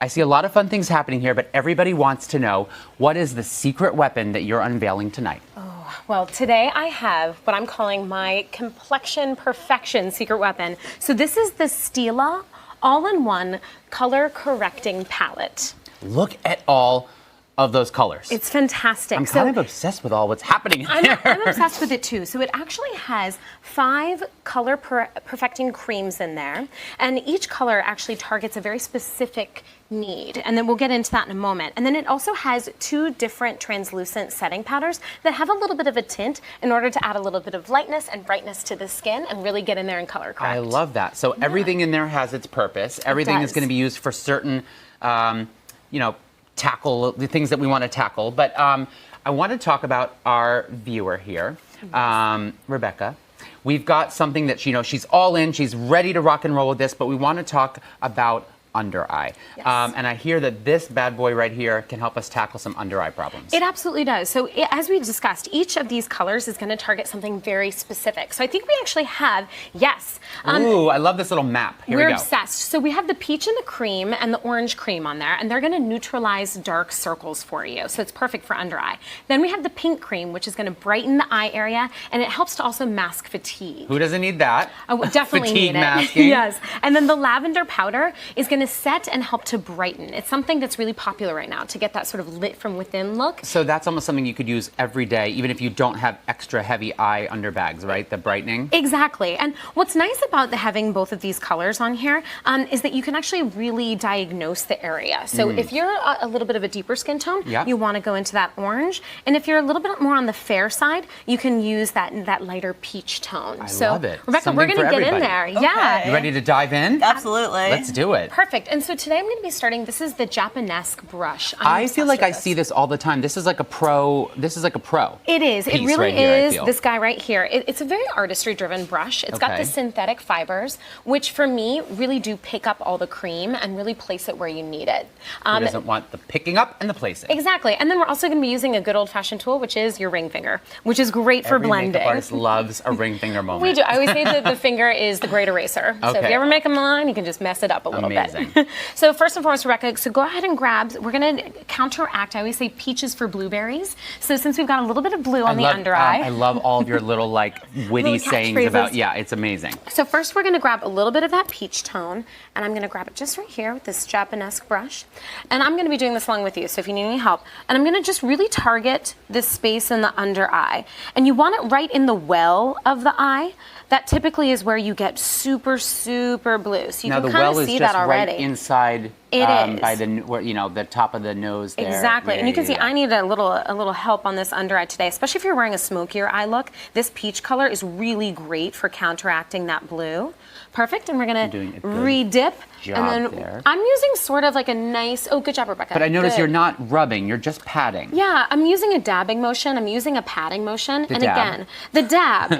I see a lot of fun things happening here, but everybody wants to know, what is the secret weapon that you're unveiling tonight? Well, today I have what I'm calling my complexion perfection secret weapon. So this is the Stila all-in-one color correcting palette. Look at all of those colors. It's fantastic. I'm kind of obsessed with all what's happening here. I'm obsessed with it too. So it actually has 5 color perfecting creams in there, and each color actually targets a very specific need, and then we'll get into that in a moment. And then it also has 2 different translucent setting powders that have a little bit of a tint in order to add a little bit of lightness and brightness to the skin and really get in there and color correct. I love that. So everything in there has its purpose. Everything is going to be used for certain, tackle the things that we want to tackle. But I want to talk about our viewer here, Rebecca. We've got something that she's all in. She's ready to rock and roll with this, but we want to talk about under eye. Yes. And I hear that this bad boy right here can help us tackle some under eye problems. It absolutely does. So as we discussed, each of these colors is going to target something very specific. So I think we actually have, ooh, I love this little map. Here we go. We're obsessed. So we have the peach and the cream and the orange cream on there, and they're going to neutralize dark circles for you. So it's perfect for under eye. Then we have the pink cream, which is going to brighten the eye area, and it helps to also mask fatigue. Who doesn't need that? Oh, definitely fatigue need it. Masking. Yes. And then the lavender powder is going to set and help to brighten. It's something that's really popular right now to get that sort of lit from within look. So that's almost something you could use every day, even if you don't have extra heavy eye under bags, right? The brightening. Exactly. And what's nice about having both of these colors on here is that you can actually really diagnose the area. So if you're a little bit of a deeper skin tone, you want to go into that orange. And if you're a little bit more on the fair side, you can use that lighter peach tone. I love it. Rebecca, Something we're going to get in everybody. there. Okay. Yeah. You ready to dive in? Absolutely. Let's do it. Perfect. And so today I'm going to be starting, this is the Japanesque brush. I feel like I see this all the time. This is like a pro. It is. It really right here, is. This guy right here. It's a very artistry-driven brush. It's got the synthetic fibers, which for me really do pick up all the cream and really place it where you need it. Who doesn't want the picking up and the placing? Exactly. And then we're also going to be using a good old-fashioned tool, which is your ring finger, which is great for Every blending. makeup artist loves a ring finger moment. We do. I always say that the finger is the great eraser. So if you ever make a line, you can just mess it up a little bit. So first and foremost, Rebecca, so go ahead and grab, we're going to counteract, I always say peaches for blueberries. So since we've got a little bit of blue on the under eye. I love all of your little witty sayings about, it's amazing. So first we're going to grab a little bit of that peach tone, and I'm going to grab it just right here with this Japanesque brush. And I'm going to be doing this along with you, so if you need any help. And I'm going to just really target this space in the under eye. And you want it right in the well of the eye. That typically is where you get super, super blue. So you can kind of see that already. Right inside by the top of the nose there. Exactly. And you can see I need a little help on this under eye today, especially if you're wearing a smokier eye look. This peach color is really great for counteracting that blue. Perfect. And we're going to re-dip. And then I'm using sort of like a nice, good job, Rebecca. But I notice you're not rubbing, you're just patting. Yeah, I'm using a dabbing motion. I'm using a patting motion. Again, the dab,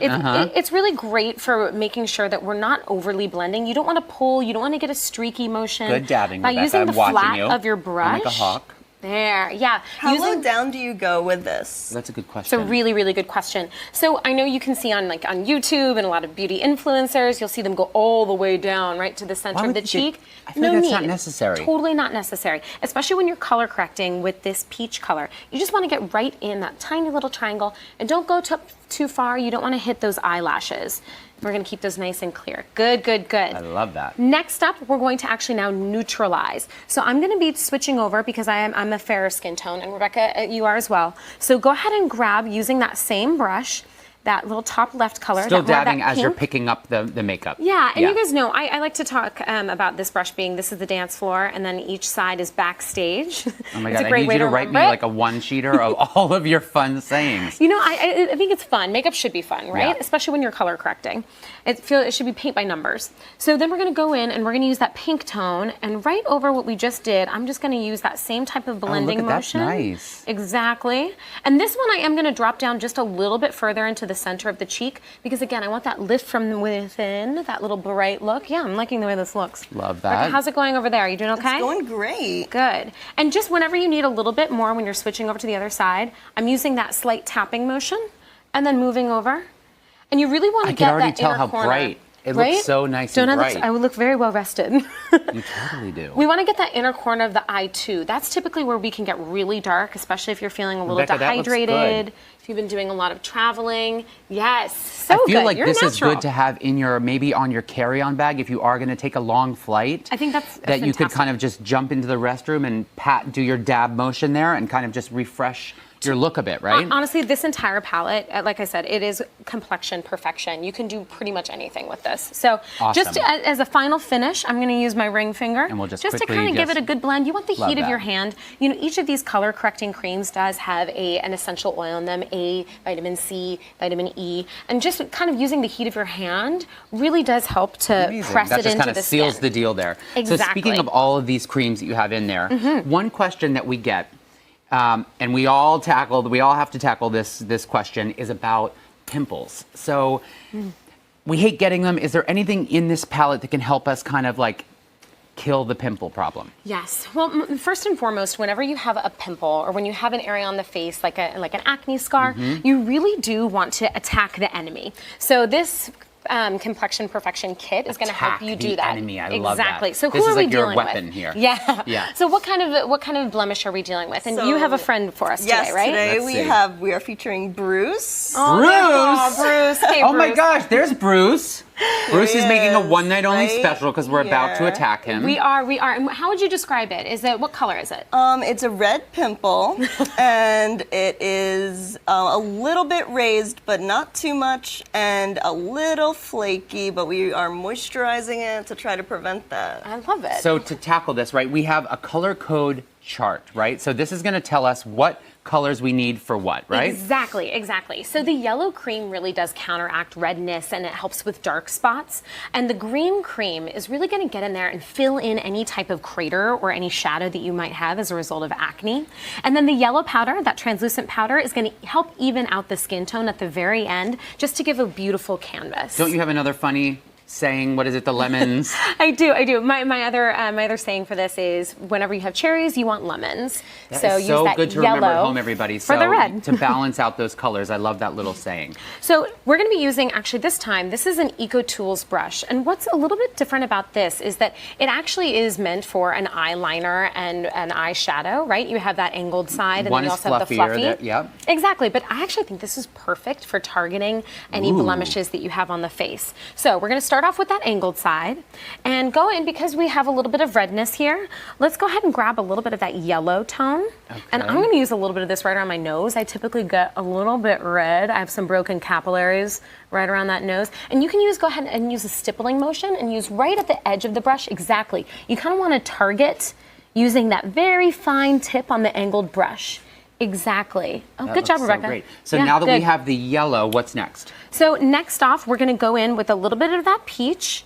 it's really great for making sure that we're not overly blending. You don't want to pull, you don't want to get a streaky motion. Good dabbing, By Rebecca. using the flat of your brush. Like a hawk. There, yeah. How low down do you go with this? That's a good question. It's a really, really good question. So I know you can see on YouTube and a lot of beauty influencers, you'll see them go all the way down right to the center of the cheek. I feel like that's not necessary. Totally not necessary, especially when you're color correcting with this peach color. You just want to get right in that tiny little triangle, and don't go too far. You don't want to hit those eyelashes. We're going to keep those nice and clear. Good, good, good. I love that. Next up, we're going to actually now neutralize. So I'm going to be switching over because I'm a fairer skin tone, and Rebecca, you are as well. So go ahead and grab, using that same brush, that little top left color. Still dabbing as you're picking up the makeup. Yeah, and you guys know, I like to talk about this brush being, this is the dance floor, and then each side is backstage. Oh my God, I need you to write me like a one-sheeter of all of your fun sayings. I think it's fun. Makeup should be fun, right? Yeah. Especially when you're color correcting. It should be paint by numbers. So then we're going to go in and we're going to use that pink tone, and right over what we just did, I'm just going to use that same type of blending motion. That's nice. Exactly. And this one I am going to drop down just a little bit further into the center of the cheek, because again, I want that lift from within, that little bright look. Yeah, I'm liking the way this looks. Love that. Rebecca, how's it going over there? Are you doing okay? It's going great. Good. And just whenever you need a little bit more when you're switching over to the other side, I'm using that slight tapping motion and then moving over. And you really want to get that inner corner. I can already tell how bright It right? looks so nice Don't and I look, bright. I would look very well rested. You totally do. We want to get that inner corner of the eye too. That's typically where we can get really dark, especially if you're feeling a little Rebecca, that looks dehydrated, good. if you've been doing a lot of traveling. Yes, so I feel good. like You're this natural. is good to have in your, maybe on your carry-on bag if you are going to take a long flight. I think that's that you could fantastic. kind of just jump into the restroom and do your dab motion there and kind of just refresh your look a bit, right? Honestly, this entire palette, like I said, it is complexion perfection. You can do pretty much anything with this. So Awesome. just as a final finish, I'm going to use my ring finger. And we'll just to quickly kind of give just it a good blend. You want the love heat of that. your hand. You know, each of these color correcting creams does have an essential oil in them, A, vitamin C, vitamin E, and just kind of using the heat of your hand really does help to Amazing. press That it just into kind the of seals skin. the deal there. So Exactly. speaking of all of these creams that you have in there, one question that we get, and we all have to tackle this question, is about pimples. So we hate getting them. Is there anything in this palette that can help us kind of like kill the pimple problem? Yes. Well, first and foremost, whenever you have a pimple or when you have an area on the face like an acne scar, you really do want to attack the enemy. So this complexion perfection kit is going to help Attack you the do that. enemy. I love that. Exactly. So This who is are we like your dealing weapon with? here. Yeah. Yeah. So what kind of blemish are we dealing with? And you have a friend for us Yes, today, right? today Let's see. we are featuring Bruce. Oh, Bruce! Bruce. Hey, Oh my Bruce. gosh, there's Bruce. Bruce is making a is, one night only right special because we're about to here. attack him. We are. And how would you describe it? What color is it? It's a red pimple, and it is a little bit raised, but not too much, and a little flaky, but we are moisturizing it to try to prevent that. I love it. So to tackle this, right, we have a color code chart, right? So this is going to tell us what colors we need for what, right? Exactly. So the yellow cream really does counteract redness and it helps with dark spots. And the green cream is really going to get in there and fill in any type of crater or any shadow that you might have as a result of acne. And then the yellow powder, that translucent powder, is going to help even out the skin tone at the very end just to give a beautiful canvas. Don't you have another funny saying? What is it? The lemons? I do. My other saying for this is whenever you have cherries, you want lemons. That so is use so that good to yellow remember at home, everybody. for the red. To balance out those colors, I love that little saying. So we're going to be using, actually this time, this is an Eco Tools brush. And what's a little bit different about this is that it actually is meant for an eyeliner and an eyeshadow, right? You have that angled side and One then you is also have the fluffier, fluffy. yep. Exactly, but I actually think this is perfect for targeting any blemishes that you have on the face. So we're going to start off with that angled side and go in, because we have a little bit of redness here. Let's go ahead and grab a little bit of that yellow tone. And I'm going to use a little bit of this right around my nose. I typically get a little bit red. I have some broken capillaries right around that nose. And you can go ahead and use a stippling motion and use right at the edge of the brush. Exactly. You kind of want to target using that very fine tip on the angled brush. Exactly. Oh, That good job, looks so Rebecca. great. So Yeah, now that we good. have the yellow, what's next? So next off, we're going to go in with a little bit of that peach,